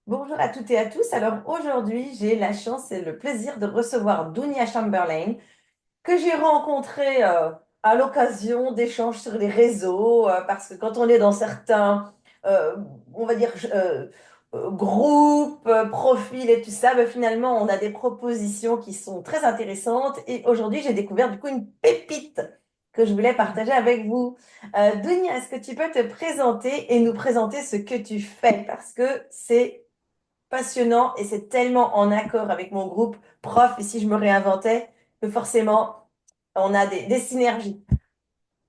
Bonjour à toutes et à tous. Alors aujourd'hui, j'ai la chance et le plaisir de recevoir Dunia Chamberlain, que j'ai rencontrée à l'occasion d'échanges sur les réseaux, parce que quand on est dans certains, euh, on va dire, groupes, profils et tout ça, ben, finalement, on a des propositions qui sont très intéressantes. Et aujourd'hui, j'ai découvert du coup une pépite que je voulais partager avec vous. Dunia, est-ce que tu peux te présenter et nous présenter ce que tu fais? Parce que c'est passionnant et c'est tellement en accord avec mon groupe prof, et si je me réinventais, que forcément, on a des synergies.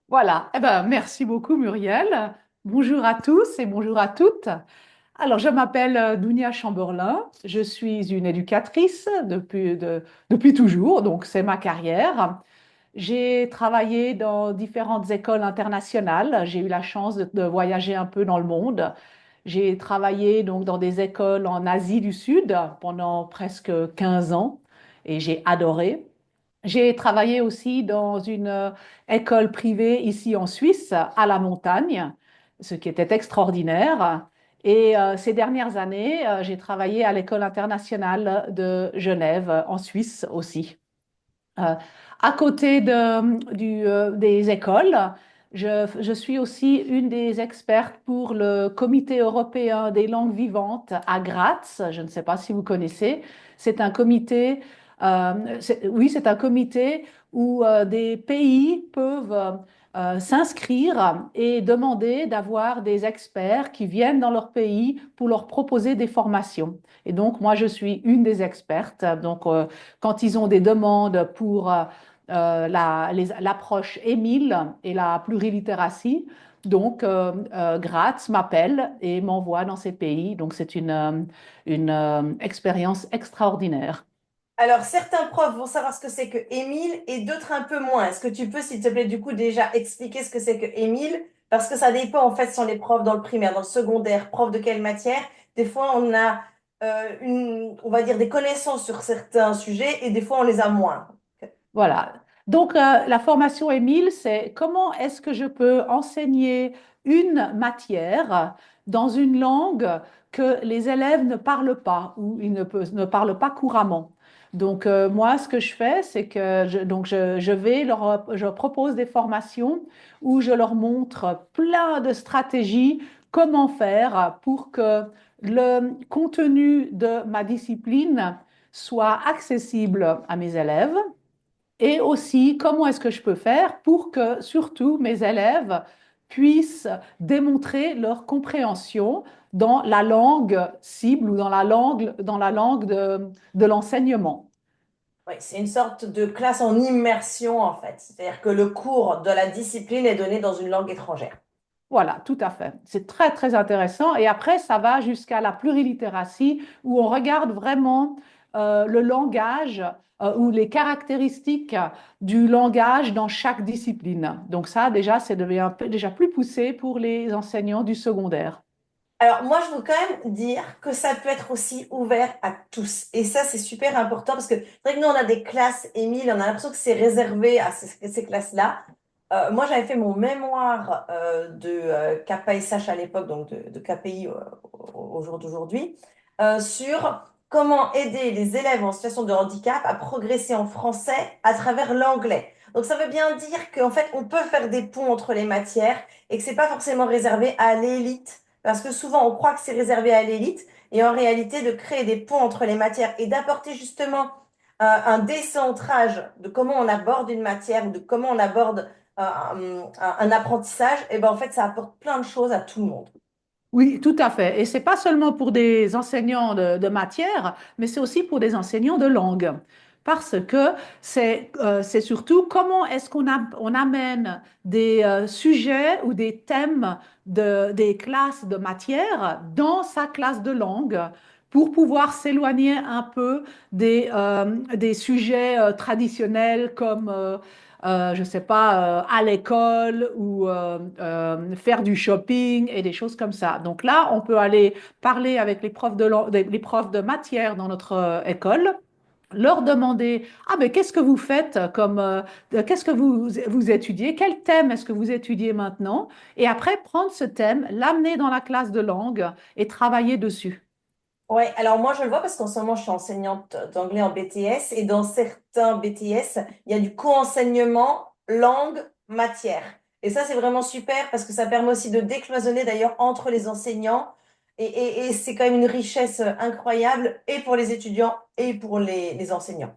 Voilà, merci beaucoup Muriel. Bonjour à tous et bonjour à toutes. Alors, je m'appelle Dounia Chamberlain. Je suis une éducatrice depuis toujours, donc c'est ma carrière. J'ai travaillé dans différentes écoles internationales. J'ai eu la chance de voyager un peu dans le monde. J'ai travaillé donc dans des écoles en Asie du Sud pendant presque 15 ans et j'ai adoré. J'ai travaillé aussi dans une école privée ici en Suisse, à la montagne, ce qui était extraordinaire. Et ces dernières années, j'ai travaillé à l'école internationale de Genève, en Suisse aussi. Euh, à côté des écoles, je suis aussi une des expertes pour le Comité européen des langues vivantes à Graz. Je ne sais pas si vous connaissez. C'est un comité, oui, c'est un comité où des pays peuvent s'inscrire et demander d'avoir des experts qui viennent dans leur pays pour leur proposer des formations. Et donc, moi, je suis une des expertes. Donc, quand ils ont des demandes pour l'approche Émile et la plurilittératie. Donc, Graz m'appelle et m'envoie dans ces pays. Donc, c'est une expérience extraordinaire. Alors, certains profs vont savoir ce que c'est que Émile et d'autres un peu moins. Est-ce que tu peux, s'il te plaît, du coup, déjà expliquer ce que c'est que Émile? Parce que ça dépend, en fait, sur les profs dans le primaire, dans le secondaire, prof de quelle matière. Des fois, on a on va dire, des connaissances sur certains sujets et des fois, on les a moins. Voilà. Donc, la formation Émile, c'est comment est-ce que je peux enseigner une matière dans une langue que les élèves ne parlent pas ou ils ne parlent pas couramment. Donc, moi, ce que je fais, c'est que je propose des formations où je leur montre plein de stratégies, comment faire pour que le contenu de ma discipline soit accessible à mes élèves et aussi, comment est-ce que je peux faire pour que surtout mes élèves puissent démontrer leur compréhension dans la langue cible ou dans la langue de l'enseignement. Oui, c'est une sorte de classe en immersion, en fait. C'est-à-dire que le cours de la discipline est donné dans une langue étrangère. Voilà, tout à fait. C'est très, très intéressant. Et après, ça va jusqu'à la plurilittératie où on regarde vraiment le langage ou les caractéristiques du langage dans chaque discipline. Donc ça, déjà, c'est devient déjà plus poussé pour les enseignants du secondaire. Alors, moi, je veux quand même dire que ça peut être aussi ouvert à tous. Et ça, c'est super important parce que c'est vrai que nous, on a des classes, Émile, on a l'impression que c'est réservé à ces classes-là. Moi, j'avais fait mon mémoire de KPSH à l'époque, donc de KPI au jour d'aujourd'hui, sur comment aider les élèves en situation de handicap à progresser en français à travers l'anglais. Donc, ça veut bien dire qu'en fait, on peut faire des ponts entre les matières et que c'est pas forcément réservé à l'élite. Parce que souvent, on croit que c'est réservé à l'élite, et en réalité, de créer des ponts entre les matières et d'apporter justement un décentrage de comment on aborde une matière, de comment on aborde un apprentissage, et ben en fait, ça apporte plein de choses à tout le monde. Oui, tout à fait. Et c'est pas seulement pour des enseignants de matière, mais c'est aussi pour des enseignants de langue. Parce que c'est surtout comment est-ce on amène des sujets ou des thèmes des classes de matière dans sa classe de langue pour pouvoir s'éloigner un peu des sujets traditionnels comme je ne sais pas, à l'école ou faire du shopping et des choses comme ça. Donc là, on peut aller parler avec les profs de matière dans notre école, leur demander, ah mais qu'est-ce que vous faites qu'est-ce que vous étudiez, quel thème est-ce que vous étudiez maintenant? Et après, prendre ce thème, l'amener dans la classe de langue et travailler dessus. Ouais, alors moi je le vois parce qu'en ce moment je suis enseignante d'anglais en BTS et dans certains BTS, il y a du co-enseignement langue matière. Et ça c'est vraiment super parce que ça permet aussi de décloisonner d'ailleurs entre les enseignants et c'est quand même une richesse incroyable et pour les étudiants et pour les enseignants.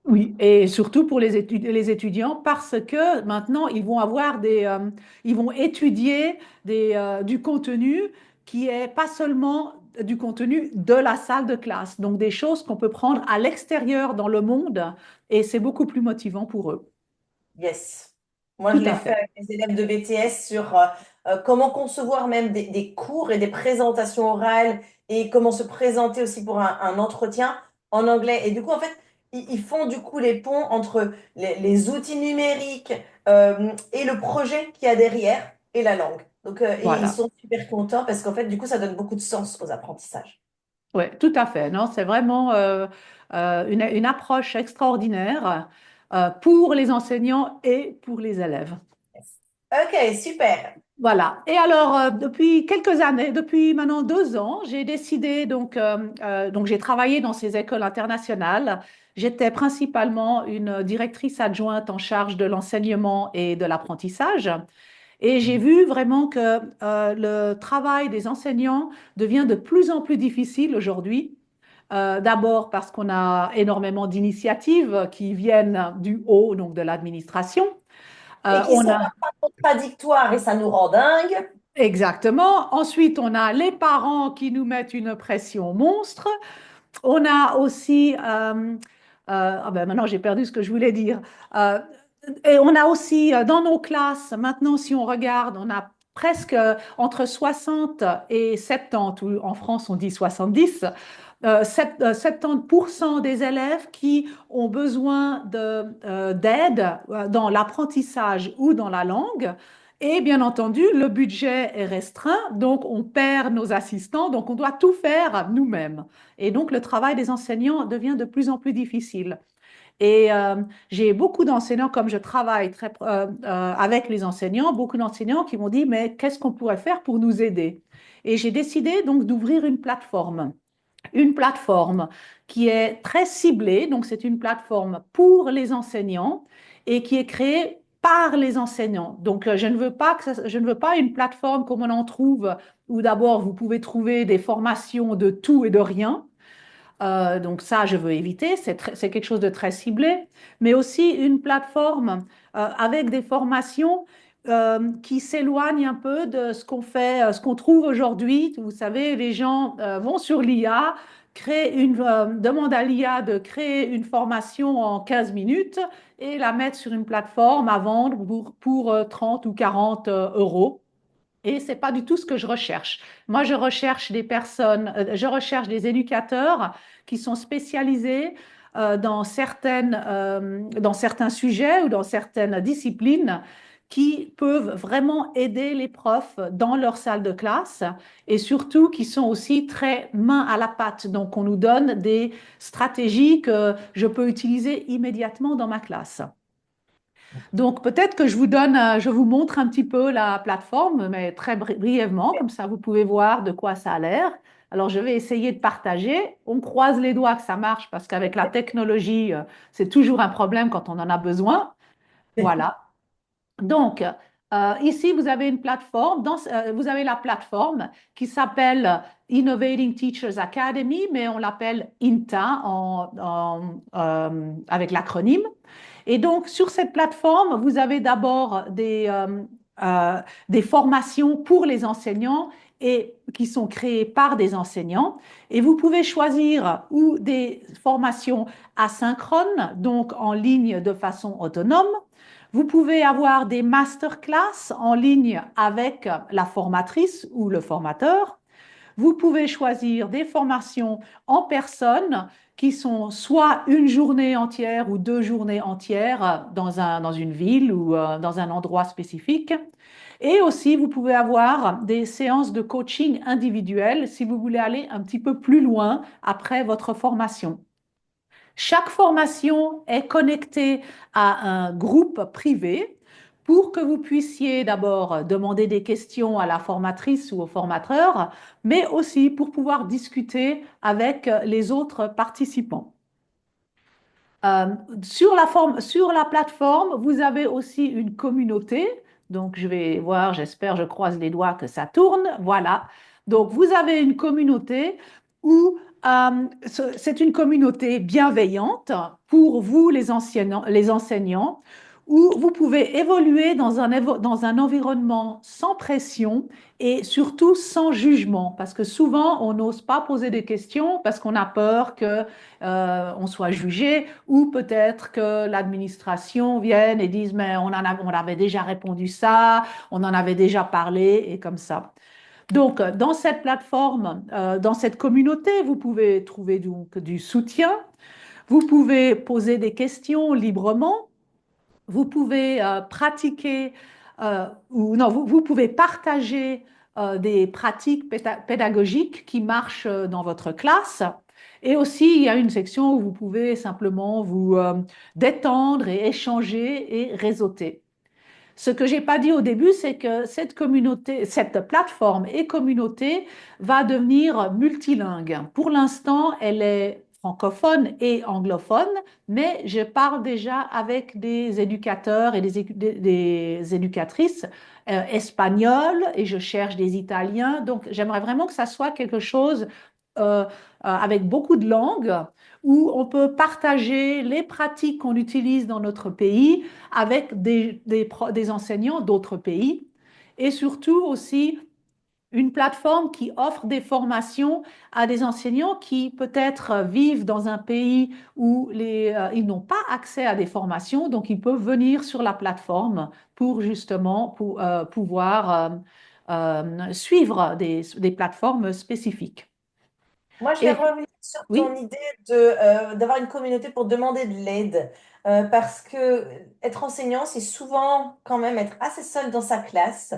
Oui, et surtout pour les étudiants, parce que maintenant, ils vont étudier du contenu qui est pas seulement du contenu de la salle de classe, donc des choses qu'on peut prendre à l'extérieur dans le monde, et c'est beaucoup plus motivant pour eux. Yes. Moi, je Tout l'ai à fait fait. avec les élèves de BTS sur comment concevoir même des cours et des présentations orales et comment se présenter aussi pour un entretien en anglais. Et du coup, en fait, ils font du coup les ponts entre les outils numériques et le projet qu'il y a derrière et la langue. Donc, et ils Voilà. sont super contents parce qu'en fait, du coup, ça donne beaucoup de sens aux apprentissages. Oui, tout à fait. Non, c'est vraiment une approche extraordinaire pour les enseignants et pour les élèves. Yes. Ok, super. Voilà. Et alors, depuis quelques années, depuis maintenant 2 ans, j'ai décidé, donc j'ai travaillé dans ces écoles internationales. J'étais principalement une directrice adjointe en charge de l'enseignement et de l'apprentissage. Et j'ai vu vraiment que le travail des enseignants devient de plus en plus difficile aujourd'hui. D'abord parce qu'on a énormément d'initiatives qui viennent du haut, donc de l'administration. Et qui On sont a pas contradictoires et ça nous rend dingue. Exactement. Ensuite, on a les parents qui nous mettent une pression monstre. On a aussi, ah ben maintenant j'ai perdu ce que je voulais dire. Euh, et on a aussi dans nos classes, maintenant si on regarde, on a presque entre 60 et 70, ou en France on dit 70, 70% des élèves qui ont besoin d'aide dans l'apprentissage ou dans la langue. Et bien entendu, le budget est restreint, donc on perd nos assistants, donc on doit tout faire nous-mêmes. Et donc, le travail des enseignants devient de plus en plus difficile. Et j'ai beaucoup d'enseignants, comme je travaille avec les enseignants, beaucoup d'enseignants qui m'ont dit, mais qu'est-ce qu'on pourrait faire pour nous aider? Et j'ai décidé donc d'ouvrir une plateforme qui est très ciblée, donc c'est une plateforme pour les enseignants et qui est créée par les enseignants. Donc je ne veux pas une plateforme comme on en trouve où d'abord vous pouvez trouver des formations de tout et de rien. Donc ça, je veux éviter, c'est quelque chose de très ciblé, mais aussi une plateforme avec des formations qui s'éloignent un peu de ce qu'on fait, ce qu'on trouve aujourd'hui. Vous savez, les gens vont sur l'IA, demandent à l'IA de créer une formation en 15 minutes et la mettre sur une plateforme à vendre pour 30 ou 40 euros. Et c'est pas du tout ce que je recherche. Moi, je recherche des personnes, je recherche des éducateurs qui sont spécialisés dans certains sujets ou dans certaines disciplines qui peuvent vraiment aider les profs dans leur salle de classe et surtout qui sont aussi très main à la pâte. Donc, on nous donne des stratégies que je peux utiliser immédiatement dans ma classe. Donc peut-être que je vous montre un petit peu la plateforme, mais très brièvement, comme ça vous pouvez voir de quoi ça a l'air. Alors je vais essayer de partager. On croise les doigts que ça marche parce qu'avec la technologie, c'est toujours un problème quand on en a besoin. Voilà. Donc ici, vous avez une plateforme, vous avez la plateforme qui s'appelle Innovating Teachers Academy, mais on l'appelle INTA avec l'acronyme. Et donc, sur cette plateforme, vous avez d'abord des formations pour les enseignants et qui sont créées par des enseignants. Et vous pouvez choisir ou des formations asynchrones, donc en ligne de façon autonome. Vous pouvez avoir des masterclass en ligne avec la formatrice ou le formateur. Vous pouvez choisir des formations en personne qui sont soit une journée entière ou 2 journées entières dans une ville ou dans un endroit spécifique. Et aussi, vous pouvez avoir des séances de coaching individuelles si vous voulez aller un petit peu plus loin après votre formation. Chaque formation est connectée à un groupe privé pour que vous puissiez d'abord demander des questions à la formatrice ou au formateur, mais aussi pour pouvoir discuter avec les autres participants. Euh, sur la plateforme, vous avez aussi une communauté. Donc, je vais voir, j'espère, je croise les doigts que ça tourne. Voilà. Donc, vous avez une communauté où c'est une communauté bienveillante pour vous, les enseignants, où vous pouvez évoluer dans un environnement sans pression et surtout sans jugement. Parce que souvent, on n'ose pas poser des questions parce qu'on a peur que on soit jugé, ou peut-être que l'administration vienne et dise, mais on avait déjà répondu ça, on en avait déjà parlé, et comme ça. Donc, dans cette plateforme, dans cette communauté, vous pouvez trouver donc du soutien, vous pouvez poser des questions librement, vous pouvez pratiquer, ou non, vous pouvez partager des pratiques pédagogiques qui marchent dans votre classe. Et aussi, il y a une section où vous pouvez simplement vous détendre et échanger et réseauter. Ce que j'ai pas dit au début, c'est que cette communauté, cette plateforme et communauté va devenir multilingue. Pour l'instant, elle est francophone et anglophone, mais je parle déjà avec des éducateurs et des éducatrices espagnoles et je cherche des Italiens. Donc, j'aimerais vraiment que ça soit quelque chose avec beaucoup de langues où on peut partager les pratiques qu'on utilise dans notre pays avec des enseignants d'autres pays et surtout aussi une plateforme qui offre des formations à des enseignants qui peut-être vivent dans un pays où ils n'ont pas accès à des formations, donc ils peuvent venir sur la plateforme pour justement pouvoir suivre des plateformes spécifiques. Moi, je vais Et revenir sur ton oui, idée d'avoir une communauté pour demander de l'aide. Parce que être enseignant, c'est souvent quand même être assez seul dans sa classe.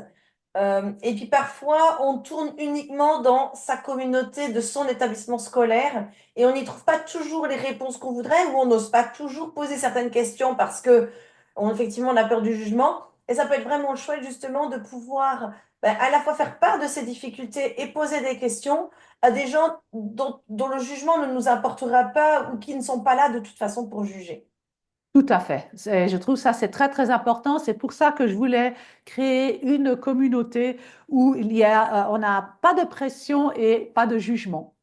Et puis parfois, on tourne uniquement dans sa communauté de son établissement scolaire et on n'y trouve pas toujours les réponses qu'on voudrait ou on n'ose pas toujours poser certaines questions parce que effectivement, on a peur du jugement. Et ça peut être vraiment chouette justement de pouvoir à la fois faire part de ces difficultés et poser des questions à des gens dont le jugement ne nous importera pas ou qui ne sont pas là de toute façon pour juger. tout à fait. Je trouve ça, c'est très, très important. C'est pour ça que je voulais créer une communauté où on n'a pas de pression et pas de jugement.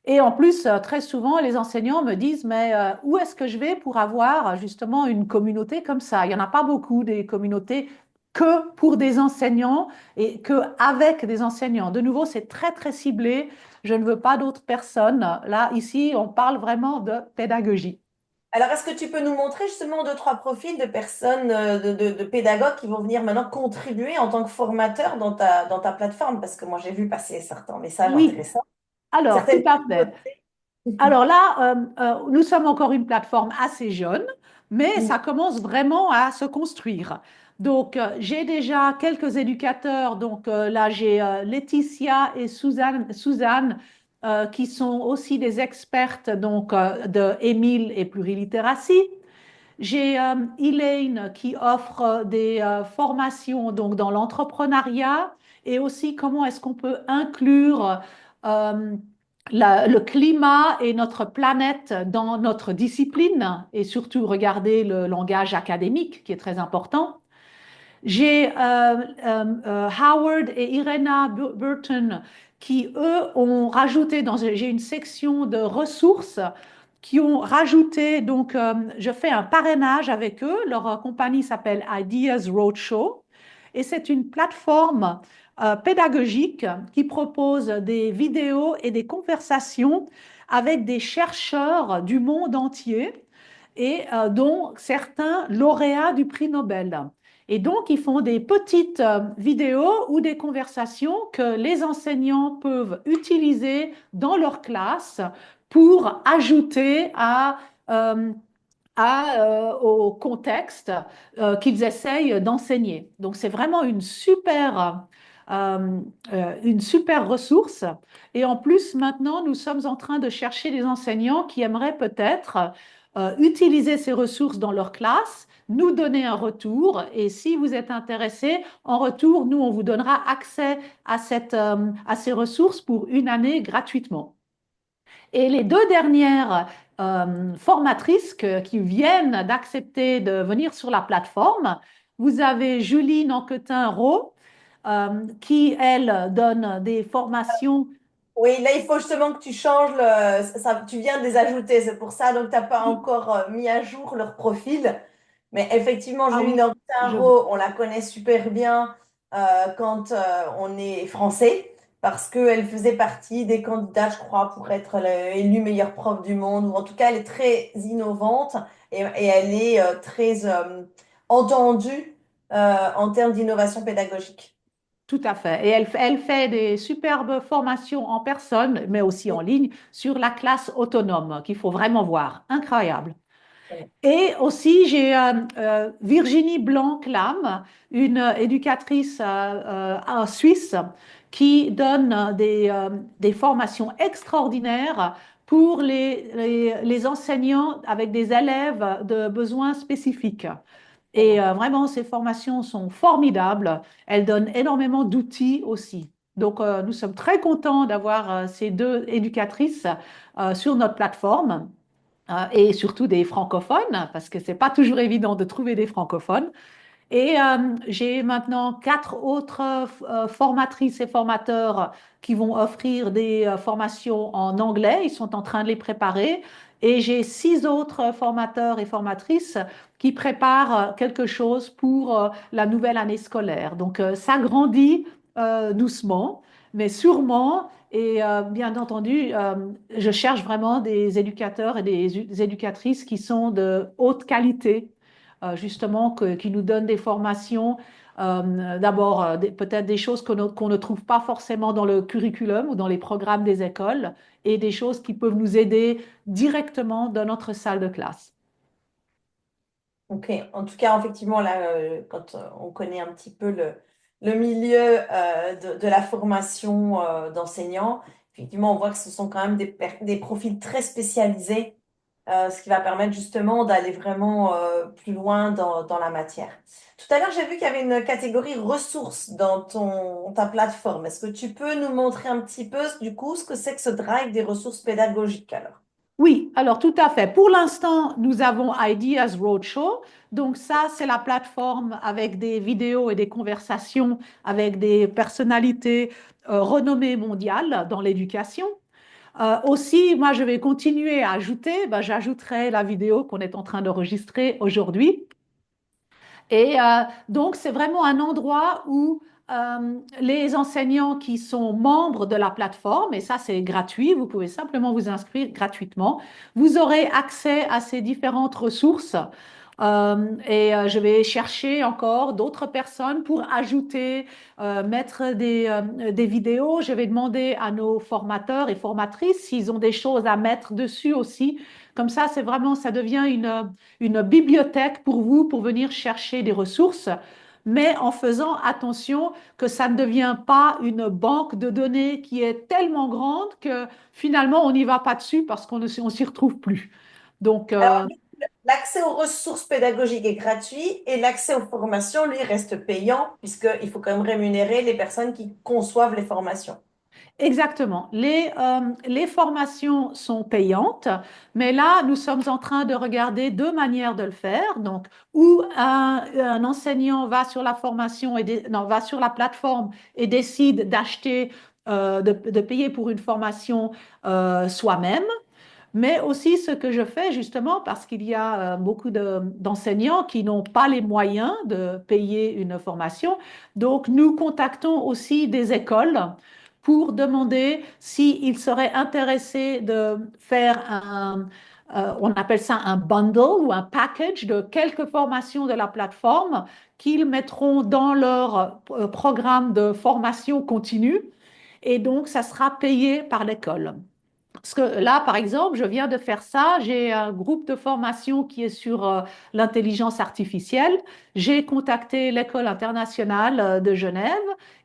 Et en plus, très souvent, les enseignants me disent, mais où est-ce que je vais pour avoir justement une communauté comme ça? Il n'y en a pas beaucoup des communautés que pour des enseignants et que avec des enseignants. De nouveau, c'est très, très ciblé. Je ne veux pas d'autres personnes. Là, ici, on parle vraiment de pédagogie. Alors, est-ce que tu peux nous montrer justement deux, trois profils de personnes, de pédagogues qui vont venir maintenant contribuer en tant que formateurs dans ta plateforme? Parce que moi, j'ai vu passer certains messages Oui, intéressants, alors, tout certaines à fait. communautés. Alors là, nous sommes encore une plateforme assez jeune, mais Mm. ça commence vraiment à se construire. Donc, j'ai déjà quelques éducateurs. Donc, là, j'ai Laetitia et Suzanne qui sont aussi des expertes donc, de Émile et plurilittératie. J'ai Elaine qui offre des formations donc, dans l'entrepreneuriat et aussi comment est-ce qu'on peut inclure euh, le climat et notre planète dans notre discipline et surtout regarder le langage académique qui est très important. J'ai Howard et Irena Burton qui, eux, ont rajouté j'ai une section de ressources qui ont rajouté, donc je fais un parrainage avec eux. Leur compagnie s'appelle Ideas Roadshow et c'est une plateforme pédagogique qui propose des vidéos et des conversations avec des chercheurs du monde entier et dont certains lauréats du prix Nobel. Et donc, ils font des petites vidéos ou des conversations que les enseignants peuvent utiliser dans leur classe pour ajouter au contexte qu'ils essayent d'enseigner. Donc, c'est vraiment euh, une super ressource. Et en plus, maintenant, nous sommes en train de chercher des enseignants qui aimeraient peut-être utiliser ces ressources dans leur classe, nous donner un retour. Et si vous êtes intéressé, en retour, nous, on vous donnera accès à ces ressources pour une année gratuitement. Et les deux dernières formatrices qui viennent d'accepter de venir sur la plateforme, vous avez Julie Nanquetin-Rowe, qui, elle, donne des formations. Oui, là, il faut justement que tu changes tu viens de les ajouter, c'est pour ça, donc tu n'as pas encore mis à jour leur profil. Mais effectivement, Ah Julie oui, je vois. Nortaro, on la connaît super bien quand on est français, parce qu'elle faisait partie des candidats, je crois, pour être élue meilleure prof du monde, ou en tout cas, elle est très innovante et elle est très entendue en termes d'innovation pédagogique. Tout à fait. Et elle fait des superbes formations en personne, mais aussi en ligne, sur la classe autonome, qu'il faut vraiment voir. Incroyable. Et aussi, j'ai Virginie Blanc-Lam, une éducatrice en Suisse, qui donne des formations extraordinaires pour les enseignants avec des élèves de besoins spécifiques. Et vraiment, ces formations sont formidables. Elles donnent énormément d'outils aussi. Donc, nous sommes très contents d'avoir ces deux éducatrices sur notre plateforme et surtout des francophones, parce que c'est pas toujours évident de trouver des francophones. Et j'ai maintenant quatre autres formatrices et formateurs qui vont offrir des formations en anglais. Ils sont en train de les préparer. Et j'ai six autres formateurs et formatrices qui préparent quelque chose pour la nouvelle année scolaire. Donc, ça grandit doucement, mais sûrement. Et bien entendu, je cherche vraiment des éducateurs et des éducatrices qui sont de haute qualité, justement, qui nous donnent des formations, d'abord peut-être des choses qu'on ne trouve pas forcément dans le curriculum ou dans les programmes des écoles, et des choses qui peuvent nous aider directement dans notre salle de classe. Ok, en tout cas, effectivement, là, quand on connaît un petit peu le milieu de la formation d'enseignants, effectivement, on voit que ce sont quand même des profils très spécialisés, ce qui va permettre justement d'aller vraiment plus loin dans la matière. Tout à l'heure, j'ai vu qu'il y avait une catégorie ressources dans ta plateforme. Est-ce que tu peux nous montrer un petit peu, du coup, ce que c'est que ce drive des ressources pédagogiques alors? Oui, alors tout à fait. Pour l'instant, nous avons Ideas Roadshow. Donc ça, c'est la plateforme avec des vidéos et des conversations avec des personnalités renommées mondiales dans l'éducation. Aussi, moi, je vais continuer à ajouter, ben, j'ajouterai la vidéo qu'on est en train d'enregistrer aujourd'hui. Et donc, c'est vraiment un endroit où les enseignants qui sont membres de la plateforme, et ça c'est gratuit, vous pouvez simplement vous inscrire gratuitement, vous aurez accès à ces différentes ressources. Je vais chercher encore d'autres personnes pour ajouter, mettre des vidéos. Je vais demander à nos formateurs et formatrices s'ils ont des choses à mettre dessus aussi. Comme ça, c'est vraiment, ça devient une bibliothèque pour vous, pour venir chercher des ressources, mais en faisant attention que ça ne devient pas une banque de données qui est tellement grande que finalement, on n'y va pas dessus parce qu'on ne s'y retrouve plus. Donc, Alors, l'accès aux ressources pédagogiques est gratuit et l'accès aux formations, lui, reste payant puisqu'il faut quand même rémunérer les personnes qui conçoivent les formations. exactement. Les formations sont payantes, mais là, nous sommes en train de regarder deux manières de le faire. Donc, où un enseignant va sur la formation non, va sur la plateforme et décide d'acheter, de payer pour une formation soi-même. Mais aussi ce que je fais justement parce qu'il y a beaucoup d'enseignants qui n'ont pas les moyens de payer une formation. Donc, nous contactons aussi des écoles pour demander s'ils seraient intéressés de faire on appelle ça un bundle ou un package de quelques formations de la plateforme qu'ils mettront dans leur programme de formation continue. Et donc, ça sera payé par l'école. Parce que là, par exemple, je viens de faire ça. J'ai un groupe de formation qui est sur l'intelligence artificielle. J'ai contacté l'École internationale de Genève.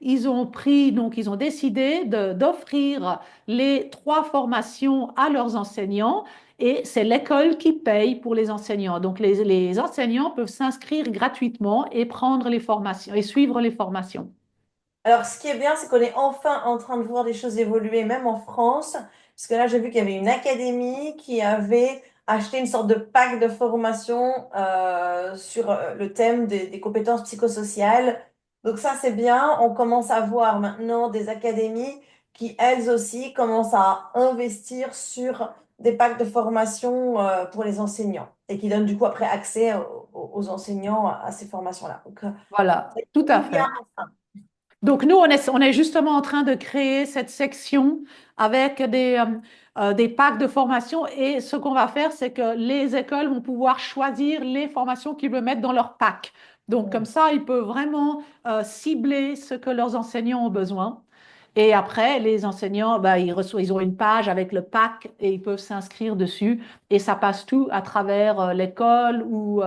Ils ont pris, donc, ils ont décidé d'offrir les trois formations à leurs enseignants et c'est l'école qui paye pour les enseignants. Donc, les enseignants peuvent s'inscrire gratuitement et prendre les formations et suivre les formations. Alors, ce qui est bien, c'est qu'on est enfin en train de voir des choses évoluer, même en France, parce que là, j'ai vu qu'il y avait une académie qui avait acheté une sorte de pack de formation sur le thème des compétences psychosociales. Donc ça, c'est bien. On commence à voir maintenant des académies qui, elles aussi, commencent à investir sur des packs de formation pour les enseignants et qui donnent du coup après accès aux enseignants à ces formations-là. Donc, Voilà, ça tout à évolue bien. fait. Donc, nous, on est justement en train de créer cette section avec des packs de formation. Et ce qu'on va faire, c'est que les écoles vont pouvoir choisir les formations qu'ils veulent mettre dans leur pack. Donc, comme ça, ils peuvent vraiment cibler ce que leurs enseignants ont besoin. Et après, les enseignants, bah, ils ont une page avec le pack et ils peuvent s'inscrire dessus. Et ça passe tout à travers l'école ou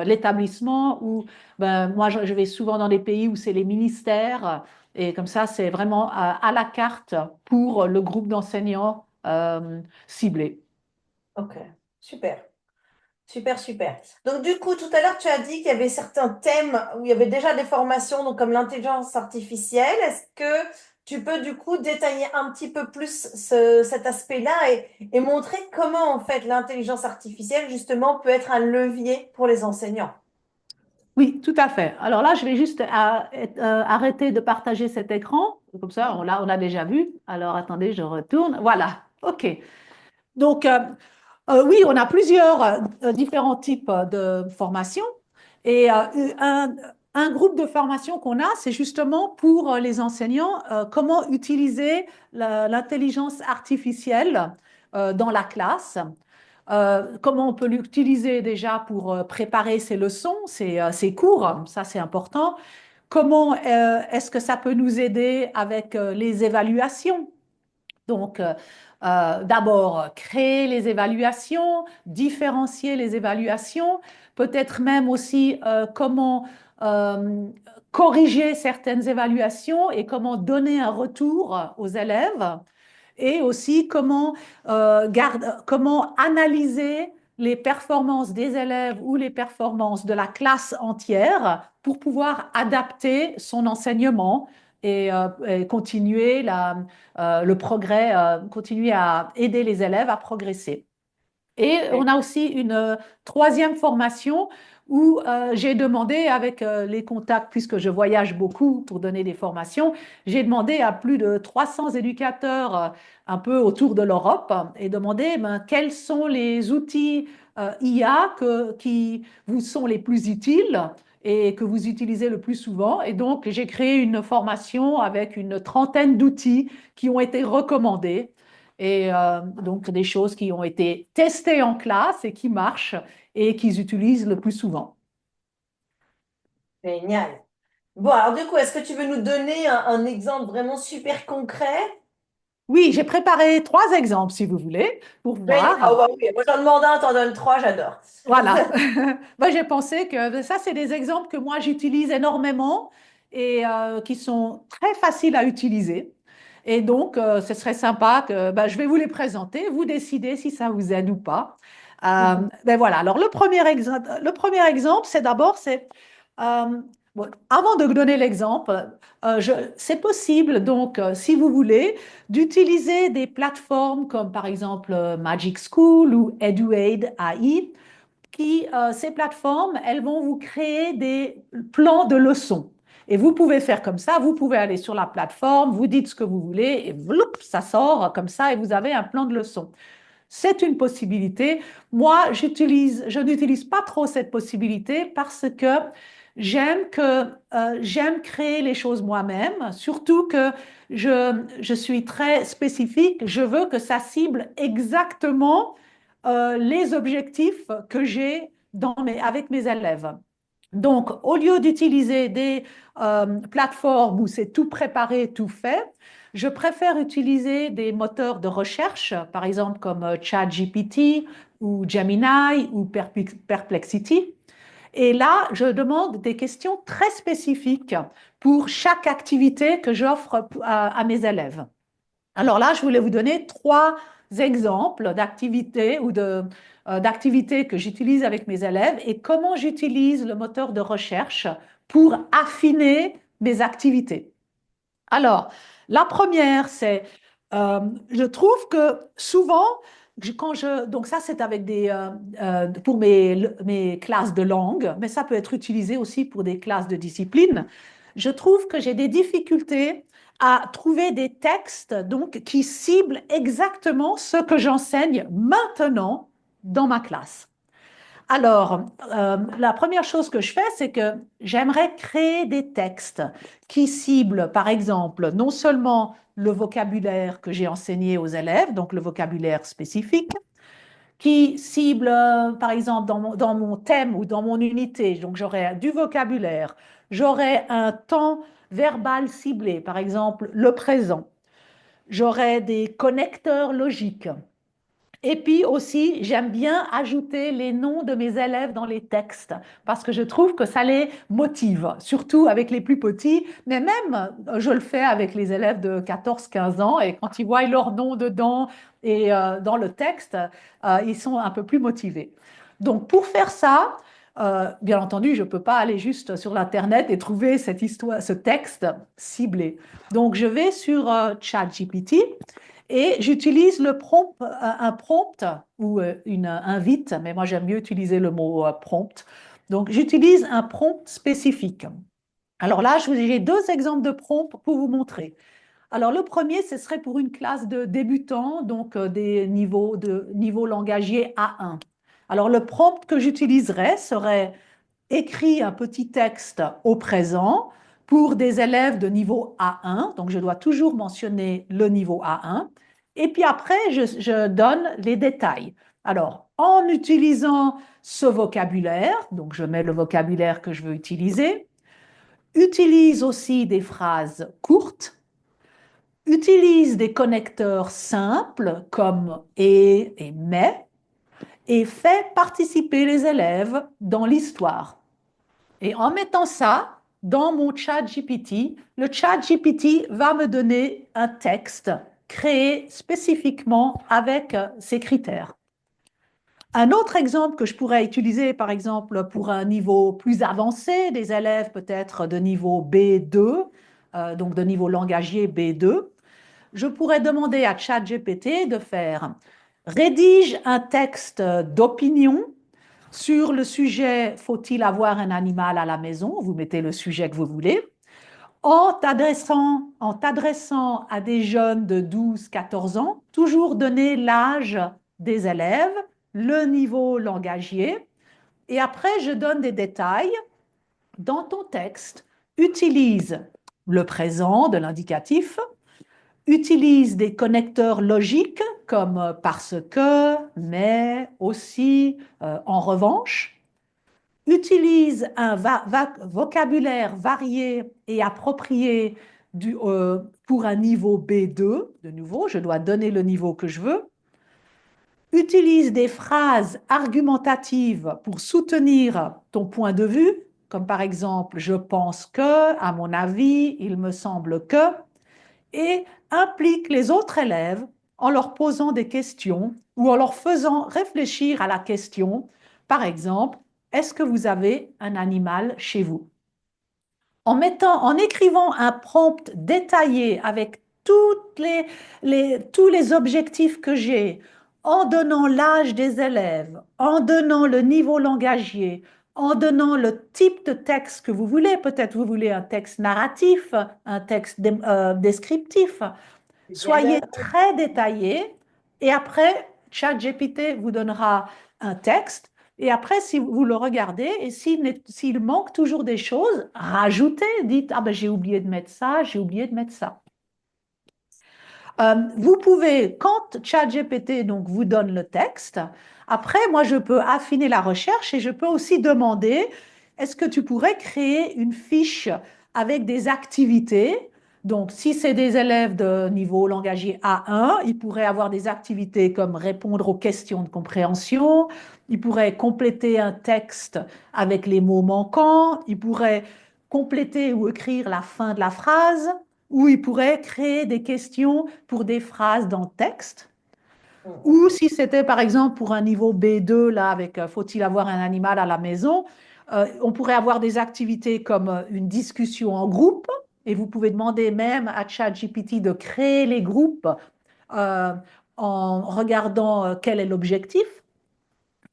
l'établissement ou ben, moi, je vais souvent dans des pays où c'est les ministères et comme ça, c'est vraiment à la carte pour le groupe d'enseignants ciblé. Ok, super, super, super. Donc du coup, tout à l'heure, tu as dit qu'il y avait certains thèmes où il y avait déjà des formations, donc comme l'intelligence artificielle. Est-ce que tu peux du coup détailler un petit peu plus cet aspect-là et montrer comment en fait l'intelligence artificielle justement peut être un levier pour les enseignants? Oui, tout à fait. Alors là, je vais juste arrêter de partager cet écran. Comme ça, on l'a déjà vu. Alors attendez, je retourne. Voilà. OK. Donc, oui, on a plusieurs différents types de formations. Et un groupe de formation qu'on a, c'est justement pour les enseignants, comment utiliser l'intelligence artificielle dans la classe. Comment on peut l'utiliser déjà pour préparer ses leçons, ses cours, ça c'est important. Comment est-ce que ça peut nous aider avec les évaluations? Donc, d'abord, créer les évaluations, différencier les évaluations, peut-être même aussi comment euh, corriger certaines évaluations et comment donner un retour aux élèves, et aussi comment analyser les performances des élèves ou les performances de la classe entière pour pouvoir adapter son enseignement et continuer le progrès, continuer à aider les élèves à progresser. Et on a aussi une troisième formation où j'ai demandé avec les contacts, puisque je voyage beaucoup pour donner des formations, j'ai demandé à plus de 300 éducateurs un peu autour de l'Europe et demandé ben, quels sont les outils IA qui vous sont les plus utiles et que vous utilisez le plus souvent. Et donc, j'ai créé une formation avec une trentaine d'outils qui ont été recommandés et donc des choses qui ont été testées en classe et qui marchent et qu'ils utilisent le plus souvent. Génial. Bon, alors du coup, est-ce que tu veux nous donner un exemple vraiment super concret? Oui, j'ai préparé trois exemples, si vous voulez, pour Génial. Ah voir. bah oui, moi j'en demande un, t'en donnes trois, j'adore. Voilà. Moi, j'ai pensé que ça, c'est des exemples que moi, j'utilise énormément et qui sont très faciles à utiliser. Et donc, ce serait sympa que ben, je vais vous les présenter. Vous décidez si ça vous aide ou pas. Ben voilà. Alors, le premier exemple, c'est d'abord, bon, avant de donner l'exemple, c'est possible, donc, si vous voulez, d'utiliser des plateformes comme par exemple Magic School ou EduAid AI ces plateformes, elles vont vous créer des plans de leçons. Et vous pouvez faire comme ça, vous pouvez aller sur la plateforme, vous dites ce que vous voulez, et vloup, ça sort comme ça, et vous avez un plan de leçons. C'est une possibilité. Moi, je n'utilise pas trop cette possibilité parce que j'aime créer les choses moi-même, surtout que je suis très spécifique. Je veux que ça cible exactement les objectifs que j'ai avec mes élèves. Donc, au lieu d'utiliser des plateformes où c'est tout préparé, tout fait, Je préfère utiliser des moteurs de recherche, par exemple comme ChatGPT ou Gemini ou Perplexity. Et là, je demande des questions très spécifiques pour chaque activité que j'offre à mes élèves. Alors là, je voulais vous donner trois exemples d'activités d'activités que j'utilise avec mes élèves et comment j'utilise le moteur de recherche pour affiner mes activités. Alors, la première, c'est, je trouve que souvent, donc ça c'est avec pour mes classes de langue, mais ça peut être utilisé aussi pour des classes de discipline. Je trouve que j'ai des difficultés à trouver des textes donc qui ciblent exactement ce que j'enseigne maintenant dans ma classe. Alors, la première chose que je fais, c'est que j'aimerais créer des textes qui ciblent, par exemple, non seulement le vocabulaire que j'ai enseigné aux élèves, donc le vocabulaire spécifique, qui ciblent, par exemple, dans mon thème ou dans mon unité, donc j'aurai du vocabulaire, j'aurai un temps verbal ciblé, par exemple, le présent, j'aurai des connecteurs logiques. Et puis aussi, j'aime bien ajouter les noms de mes élèves dans les textes parce que je trouve que ça les motive, surtout avec les plus petits, mais même je le fais avec les élèves de 14-15 ans et quand ils voient leur nom dedans et dans le texte, ils sont un peu plus motivés. Donc pour faire ça, bien entendu, je ne peux pas aller juste sur l'Internet et trouver cette histoire, ce texte ciblé. Donc je vais sur ChatGPT et j'utilise un prompt ou une invite, mais moi j'aime mieux utiliser le mot prompt. Donc j'utilise un prompt spécifique. Alors là, j'ai deux exemples de prompts pour vous montrer. Alors le premier, ce serait pour une classe de débutants, donc des niveau langagier A1. Alors le prompt que j'utiliserais serait écrit un petit texte au présent pour des élèves de niveau A1, donc je dois toujours mentionner le niveau A1, et puis après, je donne les détails. Alors, en utilisant ce vocabulaire, donc je mets le vocabulaire que je veux utiliser, utilise aussi des phrases courtes, utilise des connecteurs simples comme et mais, et fait participer les élèves dans l'histoire. Et en mettant ça dans mon chat GPT, le chat GPT va me donner un texte créé spécifiquement avec ces critères. Un autre exemple que je pourrais utiliser, par exemple, pour un niveau plus avancé, des élèves peut-être de niveau B2, donc de niveau langagier B2, je pourrais demander à ChatGPT de faire rédige un texte d'opinion sur le sujet, faut-il avoir un animal à la maison? Vous mettez le sujet que vous voulez. En t'adressant à des jeunes de 12-14 ans, toujours donner l'âge des élèves, le niveau langagier, et après je donne des détails. Dans ton texte, utilise le présent de l'indicatif, utilise des connecteurs logiques comme parce que, mais, aussi, en revanche, utilise un vocabulaire varié et approprié pour un niveau B2, de nouveau, je dois donner le niveau que je veux, utilise des phrases argumentatives pour soutenir ton point de vue, comme par exemple je pense que, à mon avis, il me semble que, et implique les autres élèves en leur posant des questions ou en leur faisant réfléchir à la question, par exemple, est-ce que vous avez un animal chez vous? En écrivant un prompt détaillé avec tous les objectifs que j'ai, en donnant l'âge des élèves, en donnant le niveau langagier, en donnant le type de texte que vous voulez, peut-être vous voulez un texte narratif, un texte descriptif, soyez très détaillé et après, ChatGPT vous donnera un texte et après, si vous le regardez et s'il manque toujours des choses, rajoutez, dites, ah ben j'ai oublié de mettre ça, j'ai oublié de mettre ça. Vous pouvez, quand ChatGPT donc vous donne le texte, après, moi, je peux affiner la recherche et je peux aussi demander, est-ce que tu pourrais créer une fiche avec des activités Donc, si c'est des élèves de niveau langagier A1, ils pourraient avoir des activités comme répondre aux questions de compréhension, ils pourraient compléter un texte avec les mots manquants, ils pourraient compléter ou écrire la fin de la phrase, ou ils pourraient créer des questions pour des phrases dans le texte. Mhm. Ou si c'était par exemple pour un niveau B2, là, avec faut-il avoir un animal à la maison, on pourrait avoir des activités comme une discussion en groupe, et vous pouvez demander même à ChatGPT de créer les groupes euh, en regardant quel est l'objectif.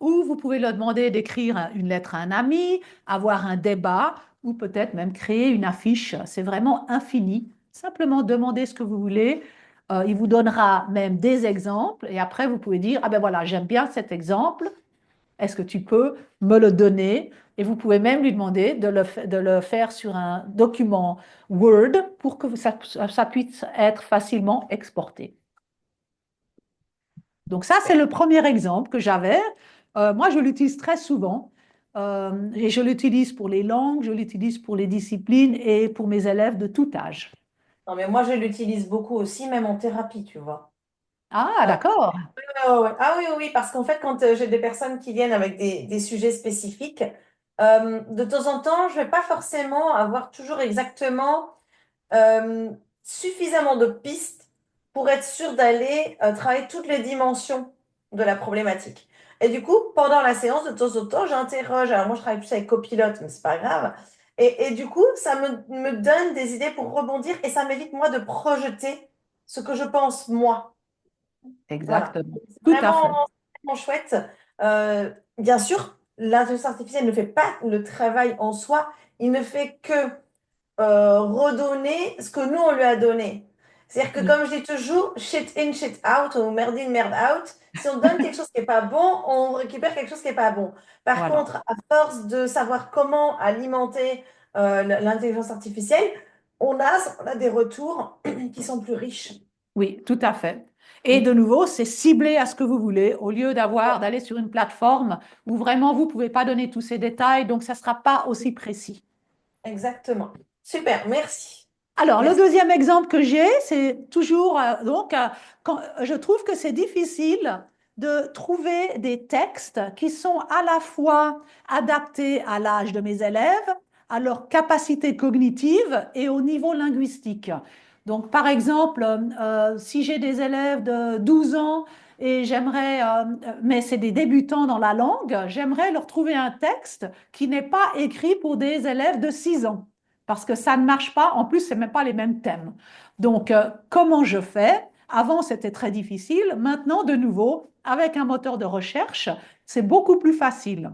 Ou vous pouvez leur demander d'écrire une lettre à un ami, avoir un débat, ou peut-être même créer une affiche. C'est vraiment infini. Simplement demandez ce que vous voulez. Il vous donnera même des exemples et après vous pouvez dire, ah ben voilà, j'aime bien cet exemple. Est-ce que tu peux me le donner? Et vous pouvez même lui demander de le faire sur un document Word pour que ça puisse être facilement exporté. Donc ça, c'est Super. le premier exemple que j'avais. Moi, je l'utilise très souvent et je l'utilise pour les langues, je l'utilise pour les disciplines et pour mes élèves de tout âge. Non, mais moi, je l'utilise beaucoup aussi, même en thérapie, tu vois. Ah, Euh, d'accord. ouais, ouais. Ah oui, oui, oui, parce qu'en fait, quand j'ai des personnes qui viennent avec des sujets spécifiques, de temps en temps, je vais pas forcément avoir toujours exactement euh, suffisamment de pistes pour être sûr d'aller travailler toutes les dimensions de la problématique. Et du coup, pendant la séance, de temps en temps, j'interroge. Alors moi, je travaille plus avec copilote, mais c'est pas grave. Et du coup, ça me donne des idées pour rebondir et ça m'évite, moi, de projeter ce que je pense, moi. Voilà. Exactement. C'est Tout à fait. vraiment chouette. Bien sûr, l'intelligence artificielle ne fait pas le travail en soi. Il ne fait que redonner ce que nous, on lui a donné. C'est-à-dire que, Oui, comme je dis toujours, shit in, shit out, ou merde in, merde out, si on donne quelque chose qui n'est pas bon, on récupère quelque chose qui n'est pas bon. Par voilà. contre, à force de savoir comment alimenter l'intelligence artificielle, on a des retours qui sont plus riches. Oui, tout à fait. Et de Mm. nouveau, c'est ciblé à ce que vous voulez, au lieu d'aller sur une plateforme où vraiment vous ne pouvez pas donner tous ces détails, donc ça ne sera pas aussi précis. Exactement. Super, merci. Alors, le Merci. deuxième exemple que j'ai, c'est toujours, quand, je trouve que c'est difficile de trouver des textes qui sont à la fois adaptés à l'âge de mes élèves, à leur capacité cognitive et au niveau linguistique. Donc, par exemple, si j'ai des élèves de 12 ans et mais c'est des débutants dans la langue, j'aimerais leur trouver un texte qui n'est pas écrit pour des élèves de 6 ans parce que ça ne marche pas. En plus, ce n'est même pas les mêmes thèmes. Donc, comment je fais? Avant, c'était très difficile. Maintenant, de nouveau, avec un moteur de recherche, c'est beaucoup plus facile.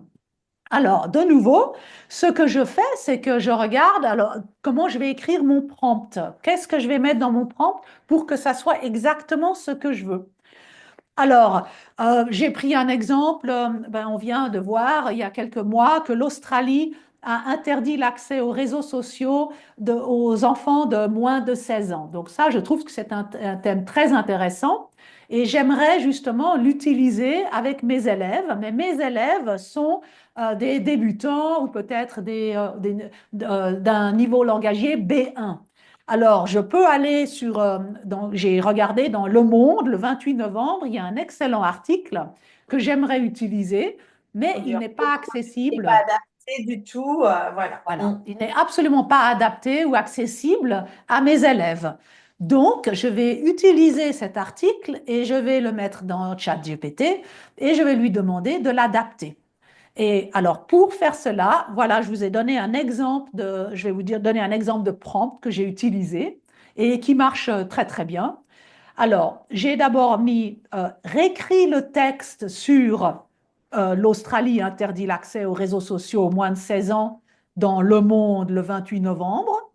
Alors, de nouveau, ce que je fais, c'est que je regarde alors, comment je vais écrire mon prompt. Qu'est-ce que je vais mettre dans mon prompt pour que ça soit exactement ce que je veux? Alors, j'ai pris un exemple. On vient de voir il y a quelques mois que l'Australie a interdit l'accès aux réseaux sociaux aux enfants de moins de 16 ans. Donc ça, je trouve que c'est un thème très intéressant et j'aimerais justement l'utiliser avec mes élèves. Mais mes élèves sont des débutants ou peut-être d'un niveau langagier B1. Alors, je peux aller j'ai regardé dans Le Monde le 28 novembre, il y a un excellent article que j'aimerais utiliser, mais il Audio. n'est pas C'est pas accessible. adapté du tout. Voilà. Voilà, Mm. il n'est absolument pas adapté ou accessible à mes élèves. Donc, je vais utiliser cet article et je vais le mettre dans ChatGPT et je vais lui demander de l'adapter. Et alors, pour faire cela, voilà, je vous ai donné un exemple je vais vous dire, donner un exemple de prompt que j'ai utilisé et qui marche très, très bien. Alors, j'ai d'abord réécrit le texte sur l'Australie interdit l'accès aux réseaux sociaux aux moins de 16 ans dans Le Monde le 28 novembre,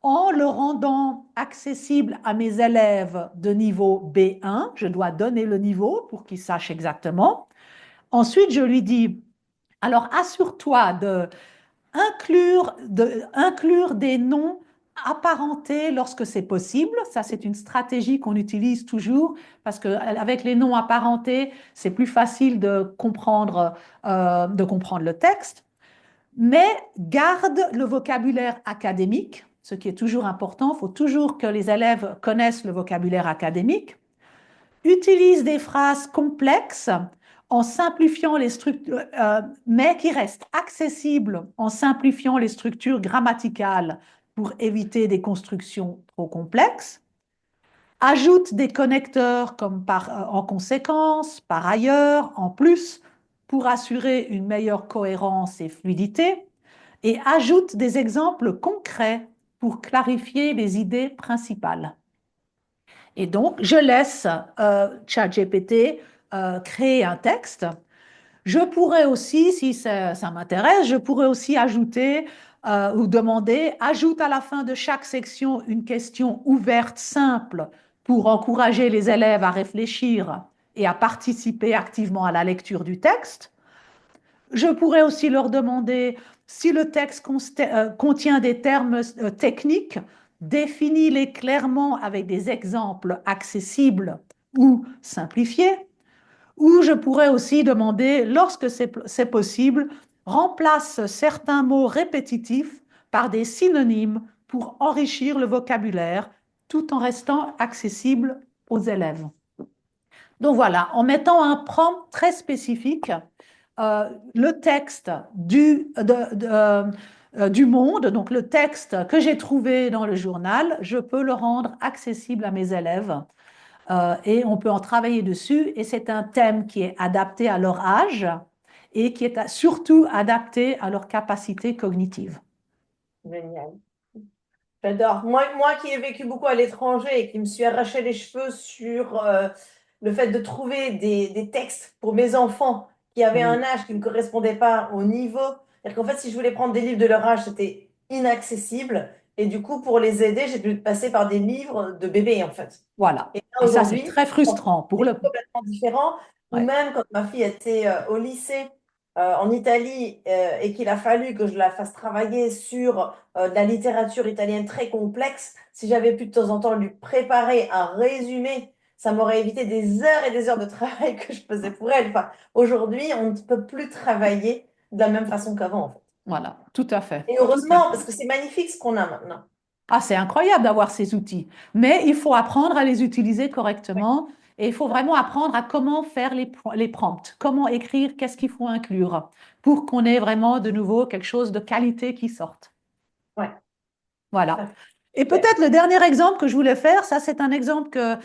en le rendant accessible à mes élèves de niveau B1. Je dois donner le niveau pour qu'ils sachent exactement. Ensuite, je lui dis, alors assure-toi inclure des noms apparentés lorsque c'est possible. Ça, c'est une stratégie qu'on utilise toujours parce qu'avec les noms apparentés, c'est plus facile de comprendre le texte. Mais garde le vocabulaire académique ce qui est toujours important. Il faut toujours que les élèves connaissent le vocabulaire académique. Utilise des phrases complexes en simplifiant les structures, mais qui restent accessibles en simplifiant les structures grammaticales pour éviter des constructions trop complexes. Ajoute des connecteurs comme en conséquence, par ailleurs, en plus, pour assurer une meilleure cohérence et fluidité. Et ajoute des exemples concrets pour clarifier les idées principales. Et donc, je laisse ChatGPT créer un texte. Je pourrais aussi, si ça m'intéresse, je pourrais aussi ajouter ou demander, ajoute à la fin de chaque section une question ouverte, simple, pour encourager les élèves à réfléchir et à participer activement à la lecture du texte. Je pourrais aussi leur demander si le texte contient des termes techniques, définis-les clairement avec des exemples accessibles ou simplifiés. Ou je pourrais aussi demander, lorsque c'est possible, remplace certains mots répétitifs par des synonymes pour enrichir le vocabulaire tout en restant accessible aux élèves. Donc voilà, en mettant un prompt très spécifique, le texte du monde, donc le texte que j'ai trouvé dans le journal, je peux le rendre accessible à mes élèves et on peut en travailler dessus. Et c'est un thème qui est adapté à leur âge et qui est surtout adapté à leur capacité cognitive. Génial. J'adore. Moi qui ai vécu beaucoup à l'étranger et qui me suis arraché les cheveux sur le fait de trouver des textes pour mes enfants qui avaient un Oui, âge qui ne correspondait pas au niveau. C'est-à-dire qu'en fait, si je voulais prendre des livres de leur âge, c'était inaccessible. Et du coup, pour les aider, j'ai dû passer par des livres de bébés, en fait. voilà. Et là, Et ça, c'est aujourd'hui, très frustrant pour c'est le... complètement différent. Ou Ouais, même quand ma fille était au lycée en Italie et qu'il a fallu que je la fasse travailler sur de la littérature italienne très complexe, si j'avais pu de temps en temps lui préparer un résumé, ça m'aurait évité des heures et des heures de travail que je faisais pour elle. Enfin, aujourd'hui, on ne peut plus travailler de la même façon qu'avant, en fait. voilà, tout à fait. Et Tout à heureusement, fait. parce que c'est magnifique ce qu'on a maintenant. Ah, c'est incroyable d'avoir ces outils, mais il faut apprendre à les utiliser Oui, correctement et il faut vraiment apprendre à comment faire les prompts, comment écrire, qu'est-ce qu'il faut inclure pour qu'on ait vraiment de nouveau quelque chose de qualité qui sorte. ouais, Voilà. ça, Et super. peut-être le dernier exemple que je voulais faire, ça c'est un exemple que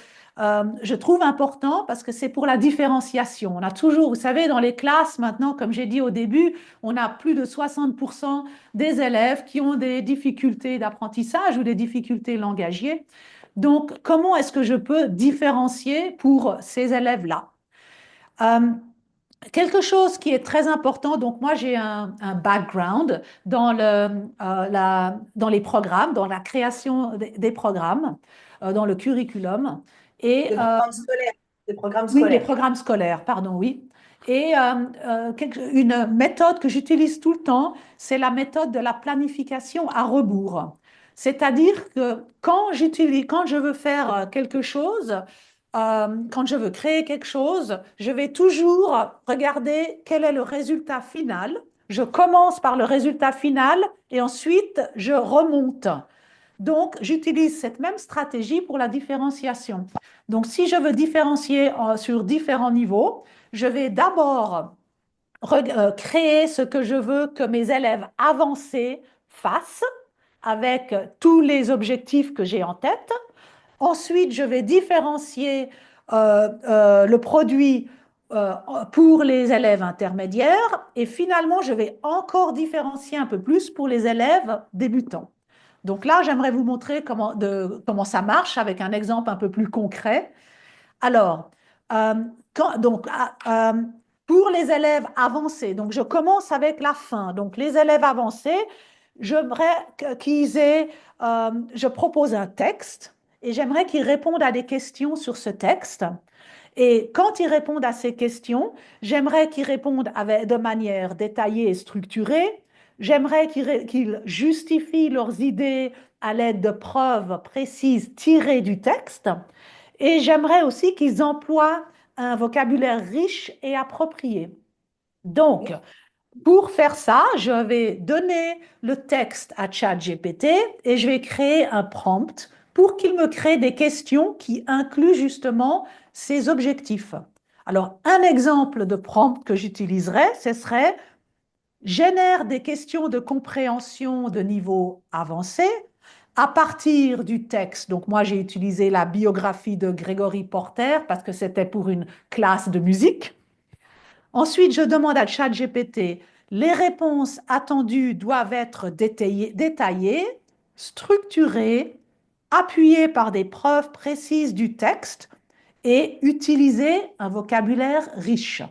je trouve important parce que c'est pour la différenciation. On a toujours, vous savez, dans les classes maintenant, comme j'ai dit au début, on a plus de 60% des élèves qui ont des difficultés d'apprentissage ou des difficultés langagières. Donc, comment est-ce que je peux différencier pour ces élèves-là? Euh, Quelque chose qui est très important, donc moi j'ai un background dans les programmes, dans la création des programmes, dans le curriculum. Et Des programmes scolaires. Des programmes oui, les scolaires. programmes scolaires, pardon, oui. Et une méthode que j'utilise tout le temps, c'est la méthode de la planification à rebours. C'est-à-dire que quand je veux faire quelque chose, quand je veux créer quelque chose, je vais toujours regarder quel est le résultat final. Je commence par le résultat final et ensuite je remonte. Donc, j'utilise cette même stratégie pour la différenciation. Donc, si je veux différencier sur différents niveaux, je vais d'abord créer ce que je veux que mes élèves avancés fassent avec tous les objectifs que j'ai en tête. Ensuite, je vais différencier le produit euh, pour les élèves intermédiaires et finalement, je vais encore différencier un peu plus pour les élèves débutants. Donc là, j'aimerais vous montrer comment ça marche avec un exemple un peu plus concret. Alors, euh, donc, pour les élèves avancés, donc je commence avec la fin. Donc, les élèves avancés, j'aimerais qu'ils aient, je propose un texte et j'aimerais qu'ils répondent à des questions sur ce texte. Et quand ils répondent à ces questions, j'aimerais qu'ils répondent de manière détaillée et structurée. J'aimerais qu'ils justifient leurs idées à l'aide de preuves précises tirées du texte. Et j'aimerais aussi qu'ils emploient un vocabulaire riche et approprié. Donc, Oui. Pour faire ça, je vais donner le texte à ChatGPT et je vais créer un prompt pour qu'il me crée des questions qui incluent justement ces objectifs. Alors, un exemple de prompt que j'utiliserais, ce serait génère des questions de compréhension de niveau avancé à partir du texte. Donc, moi, j'ai utilisé la biographie de Gregory Porter parce que c'était pour une classe de musique. Ensuite, je demande à ChatGPT, les réponses attendues doivent être détaillées, structurées, appuyées par des preuves précises du texte et utiliser un vocabulaire riche.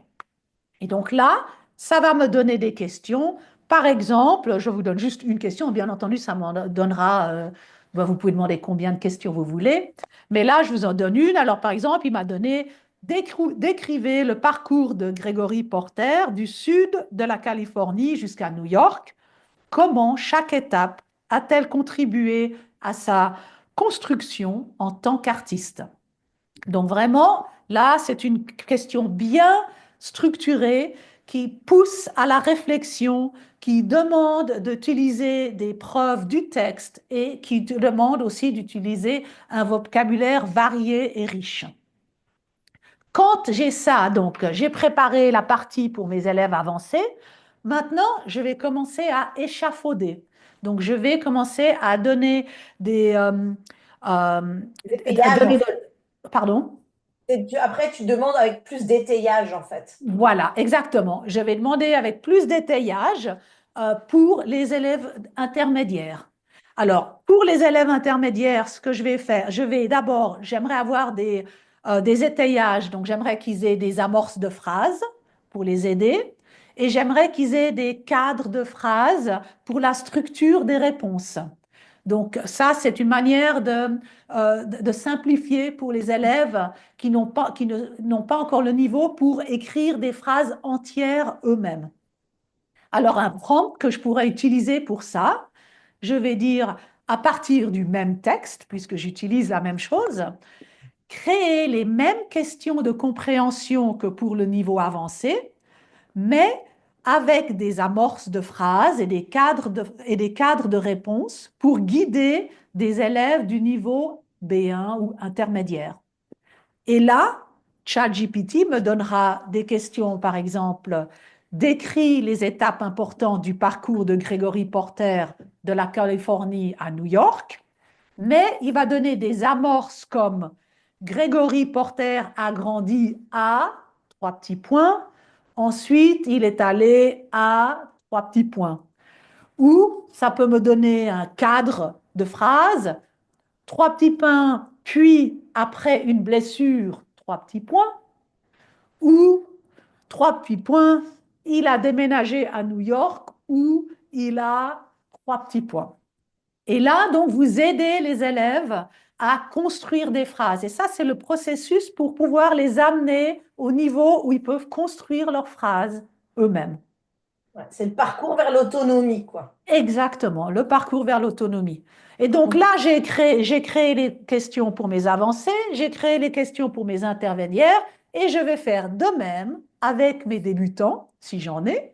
Et donc là, ça va me donner des questions. Par exemple, je vous donne juste une question. Bien entendu, ça m'en donnera. Vous pouvez demander combien de questions vous voulez. Mais là, je vous en donne une. Alors, par exemple, il m'a donné décrivez le parcours de Gregory Porter du sud de la Californie jusqu'à New York. Comment chaque étape a-t-elle contribué à sa construction en tant qu'artiste? Donc vraiment, là, c'est une question bien structurée qui pousse à la réflexion, qui demande d'utiliser des preuves du texte et qui demande aussi d'utiliser un vocabulaire varié et riche. Quand j'ai ça, donc j'ai préparé la partie pour mes élèves avancés, maintenant je vais commencer à échafauder. Donc je vais commencer à donner des... Des à payages, en donner fait. pardon? Après, tu demandes avec plus d'étayage, en fait. Voilà, exactement. Je vais demander avec plus d'étayage pour les élèves intermédiaires. Alors, pour les élèves intermédiaires, ce que je vais faire, je vais d'abord, j'aimerais avoir des étayages, donc j'aimerais qu'ils aient des amorces de phrases pour les aider, et j'aimerais qu'ils aient des cadres de phrases pour la structure des réponses. Donc ça, c'est une manière de simplifier pour les élèves qui n'ont pas encore le niveau pour écrire des phrases entières eux-mêmes. Alors un prompt que je pourrais utiliser pour ça, je vais dire à partir du même texte, puisque j'utilise la même chose, créer les mêmes questions de compréhension que pour le niveau avancé, mais avec des amorces de phrases et des cadres de réponses pour guider des élèves du niveau B1 ou intermédiaire. Et là, ChatGPT me donnera des questions, par exemple, décrit les étapes importantes du parcours de Gregory Porter de la Californie à New York, mais il va donner des amorces comme Gregory Porter a grandi à trois petits points, ensuite il est allé à trois petits points. Ou ça peut me donner un cadre de phrase, trois petits points, puis après une blessure, trois petits points, ou trois petits points, il a déménagé à New York, ou il a trois petits points. Et là, donc, vous aidez les élèves à construire des phrases. Et ça, c'est le processus pour pouvoir les amener au niveau où ils peuvent construire leurs phrases eux-mêmes. Ouais, c'est le parcours vers l'autonomie, quoi. Exactement, le parcours vers l'autonomie. Et donc là, j'ai créé les questions pour mes avancés, j'ai créé les questions pour mes intermédiaires, et je vais faire de même avec mes débutants, si j'en ai.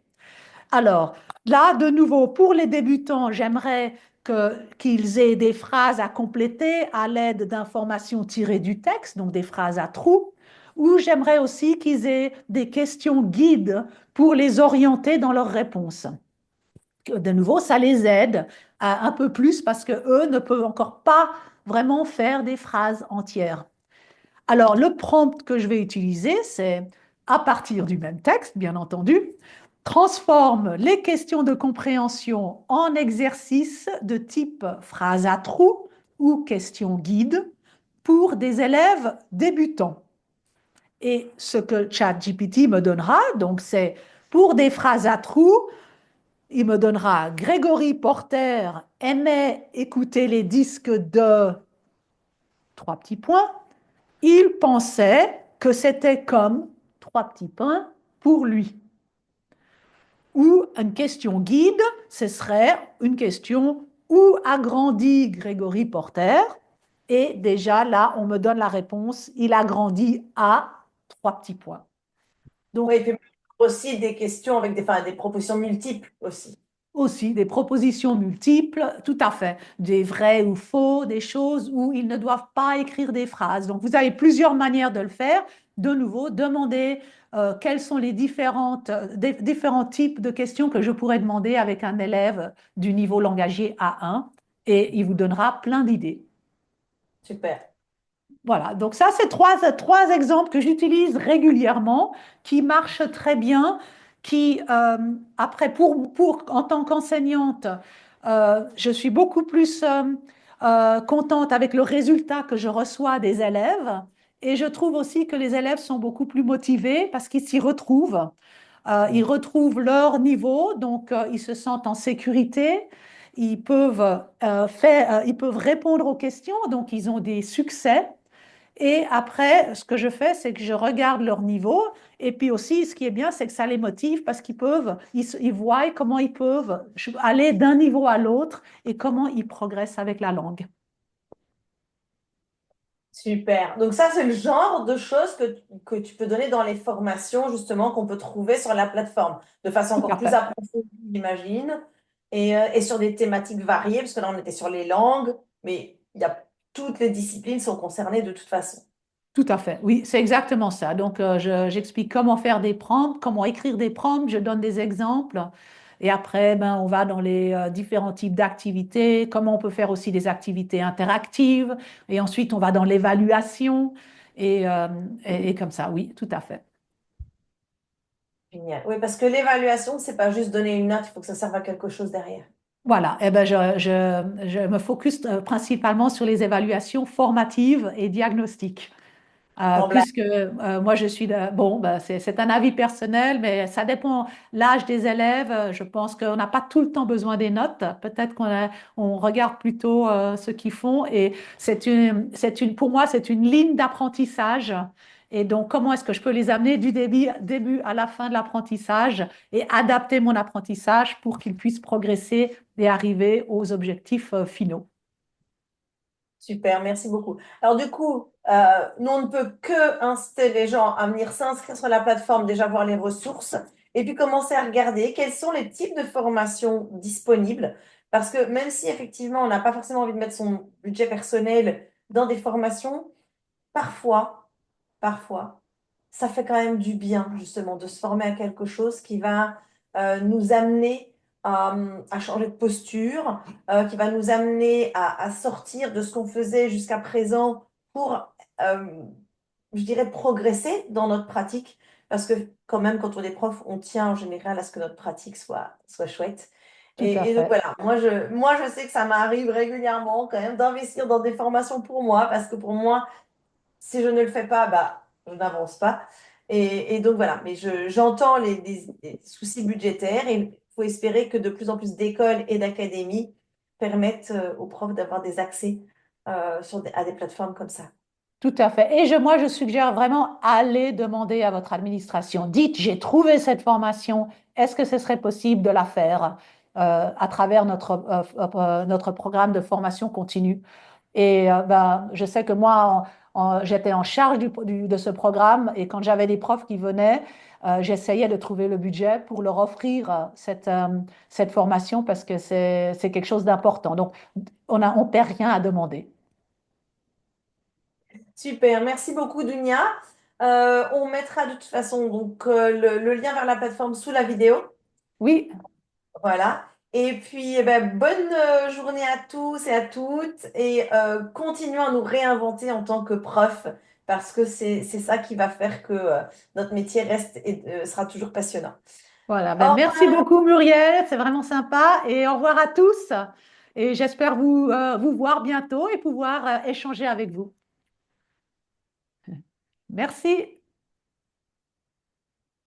Alors, là, de nouveau, pour les débutants, j'aimerais qu'ils aient des phrases à compléter à l'aide d'informations tirées du texte, donc des phrases à trous, ou j'aimerais aussi qu'ils aient des questions guides pour les orienter dans leurs réponses. De nouveau, ça les aide un peu plus parce que eux ne peuvent encore pas vraiment faire des phrases entières. Alors, le prompt que je vais utiliser, c'est à partir du même texte, bien entendu, transforme les questions de compréhension en exercices de type phrase à trous ou question guide pour des élèves débutants. Et ce que ChatGPT me donnera, donc c'est pour des phrases à trous, il me donnera Grégory Porter aimait écouter les disques de trois petits points. Il pensait que c'était comme trois petits points pour lui. Ou une question guide, ce serait une question où a grandi Grégory Porter? Et déjà là, on me donne la réponse, il a grandi à trois petits points. Oui, Donc, et puis Aussi des questions avec enfin, des propositions multiples aussi. Aussi, des propositions multiples, tout à fait, des vrais ou faux, des choses où ils ne doivent pas écrire des phrases. Donc, vous avez plusieurs manières de le faire. De nouveau, demandez quels sont les différents types de questions que je pourrais demander avec un élève du niveau langagier A1 et il vous donnera plein d'idées. Super. Voilà, donc ça, c'est trois exemples que j'utilise régulièrement, qui marchent très bien, qui, après, en tant qu'enseignante, je suis beaucoup plus contente avec le résultat que je reçois des élèves. Et je trouve aussi que les élèves sont beaucoup plus motivés parce qu'ils s'y retrouvent. Ils retrouvent leur niveau, donc ils se sentent en sécurité. Ils peuvent répondre aux questions, donc ils ont des succès. Et après, ce que je fais, c'est que je regarde leur niveau. Et puis aussi, ce qui est bien, c'est que ça les motive parce ils voient comment ils peuvent aller d'un niveau à l'autre et comment ils progressent avec la langue. Super. Donc ça, c'est le genre de choses que tu peux donner dans les formations, justement, qu'on peut trouver sur la plateforme, de façon Tout encore à plus fait. approfondie, j'imagine, et sur des thématiques variées, parce que là, on était sur les langues, mais toutes les disciplines sont concernées de toute façon. Tout à fait. Oui, c'est exactement ça. Donc, j'explique comment faire des prompts, comment écrire des prompts, je donne des exemples. Et après, ben, on va dans les différents types d'activités, comment on peut faire aussi des activités interactives. Et ensuite, on va dans l'évaluation. Et, euh, et comme ça, oui, tout à fait. Génial. Oui, parce que l'évaluation, c'est pas juste donner une note, il faut que ça serve à quelque chose derrière. Voilà, eh ben je me focus principalement sur les évaluations formatives et diagnostiques. Sans blague. Puisque moi je suis bon, ben, c'est un avis personnel, mais ça dépend l'âge des élèves. Je pense qu'on n'a pas tout le temps besoin des notes. Peut-être on regarde plutôt ce qu'ils font et pour moi c'est une ligne d'apprentissage. Et donc comment est-ce que je peux les amener du début à la fin de l'apprentissage et adapter mon apprentissage pour qu'ils puissent progresser et arriver aux objectifs finaux. Super, merci beaucoup. Alors du coup, nous, on ne peut que inciter les gens à venir s'inscrire sur la plateforme, déjà voir les ressources, et puis commencer à regarder quels sont les types de formations disponibles. Parce que même si effectivement, on n'a pas forcément envie de mettre son budget personnel dans des formations, parfois, parfois, ça fait quand même du bien, justement, de se former à quelque chose qui va nous amener à changer de posture, qui va nous amener à sortir de ce qu'on faisait jusqu'à présent pour, je dirais, progresser dans notre pratique. Parce que quand même, quand on est prof, on tient en général à ce que notre pratique soit chouette. Tout à Et donc fait. voilà, moi je sais que ça m'arrive régulièrement quand même d'investir dans des formations pour moi, parce que pour moi, si je ne le fais pas, bah, je n'avance pas. Et donc voilà, mais j'entends les soucis budgétaires et il faut espérer que de plus en plus d'écoles et d'académies permettent aux profs d'avoir des accès à des plateformes comme ça. Tout à fait. Et moi, je suggère vraiment allez demander à votre administration. Dites, j'ai trouvé cette formation. Est-ce que ce serait possible de la faire à travers notre programme de formation continue? Et ben, je sais que moi, j'étais en charge de ce programme et quand j'avais des profs qui venaient, j'essayais de trouver le budget pour leur offrir cette formation parce que c'est quelque chose d'important. Donc, on perd rien à demander. Super, merci beaucoup Dunia. On mettra de toute façon donc, le lien vers la plateforme sous la vidéo. Oui, Voilà. Et puis, eh ben, bonne journée à tous et à toutes. Et continuons à nous réinventer en tant que prof, parce que c'est ça qui va faire que notre métier reste et sera toujours passionnant. voilà, Au ben merci revoir. beaucoup Muriel, c'est vraiment sympa et au revoir à tous. Et j'espère vous voir bientôt et pouvoir échanger avec vous. Merci.